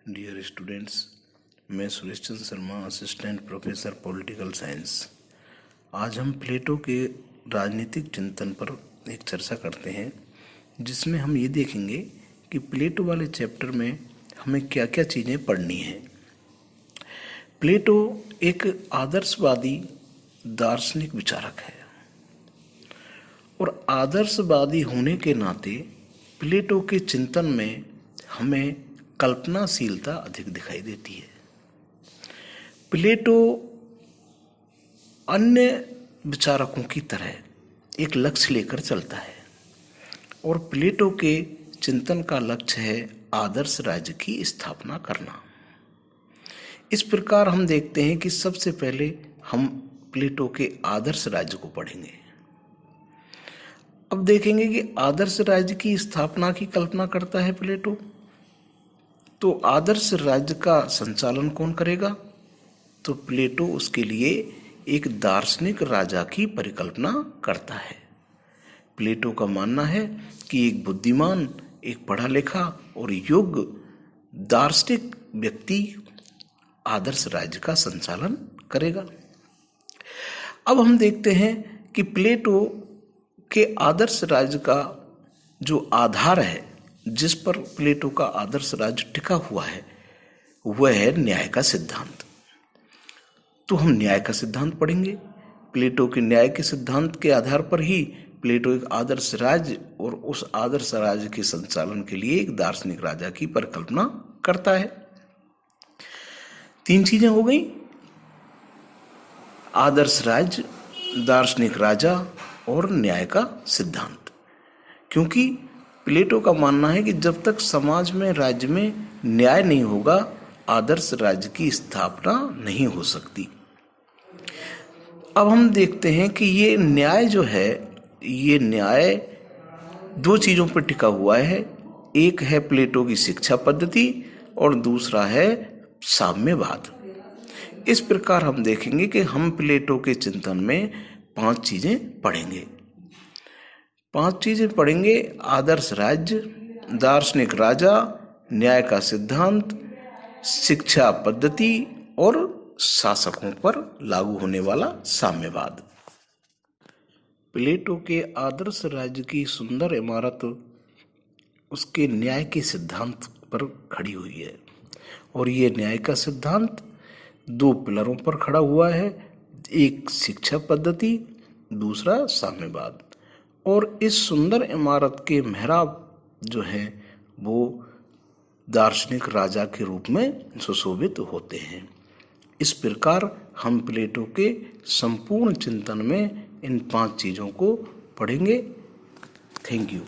Dear students, मैं Suresh Chandra Sharma, assistant professor political science. आज हम प्लेटो के राजनीतिक चिंतन पर एक चर्चा करते हैं, जिसमें हम ये देखेंगे कि प्लेटो वाले चैप्टर में हमें क्या क्या चीज़ें पढ़नी हैं। प्लेटो एक आदर्शवादी दार्शनिक विचारक है और आदर्शवादी होने के नाते प्लेटो के चिंतन में हमें कल्पनाशीलता अधिक दिखाई देती है। प्लेटो अन्य विचारकों की तरह एक लक्ष्य लेकर चलता है और प्लेटो के चिंतन का लक्ष्य है आदर्श राज्य की स्थापना करना। इस प्रकार हम देखते हैं कि सबसे पहले हम प्लेटो के आदर्श राज्य को पढ़ेंगे। अब देखेंगे कि आदर्श राज्य की स्थापना की कल्पना करता है प्लेटो, तो आदर्श राज्य का संचालन कौन करेगा? तो प्लेटो उसके लिए एक दार्शनिक राजा की परिकल्पना करता है। प्लेटो का मानना है कि एक बुद्धिमान, एक पढ़ा लिखा और योग्य दार्शनिक व्यक्ति आदर्श राज्य का संचालन करेगा। अब हम देखते हैं कि प्लेटो के आदर्श राज्य का जो आधार है, जिस पर प्लेटो का आदर्श राज्य टिका हुआ है, वह है न्याय का सिद्धांत। तो हम न्याय का सिद्धांत पढ़ेंगे। प्लेटो के न्याय के सिद्धांत के आधार पर ही प्लेटो एक आदर्श राज्य और उस आदर्श राज्य के संचालन के लिए एक दार्शनिक राजा की परिकल्पना करता है। तीन चीजें हो गई: आदर्श राज्य, दार्शनिक राजा और न्याय का सिद्धांत। क्योंकि प्लेटो का मानना है कि जब तक समाज में, राज्य में न्याय नहीं होगा, आदर्श राज्य की स्थापना नहीं हो सकती। अब हम देखते हैं कि ये न्याय जो है, ये न्याय दो चीजों पर टिका हुआ है। एक है प्लेटो की शिक्षा पद्धति और दूसरा है साम्यवाद। इस प्रकार हम देखेंगे कि हम प्लेटो के चिंतन में पांच चीजें पढ़ेंगे। आदर्श राज्य, दार्शनिक राजा, न्याय का सिद्धांत, शिक्षा पद्धति और शासकों पर लागू होने वाला साम्यवाद। प्लेटो के आदर्श राज्य की सुंदर इमारत उसके न्याय के सिद्धांत पर खड़ी हुई है और ये न्याय का सिद्धांत दो पिलरों पर खड़ा हुआ है, एक शिक्षा पद्धति, दूसरा साम्यवाद। और इस सुंदर इमारत के मेहराब जो हैं वो दार्शनिक राजा के रूप में सुशोभित होते हैं। इस प्रकार हम प्लेटो के संपूर्ण चिंतन में इन पांच चीजों को पढ़ेंगे। Thank you.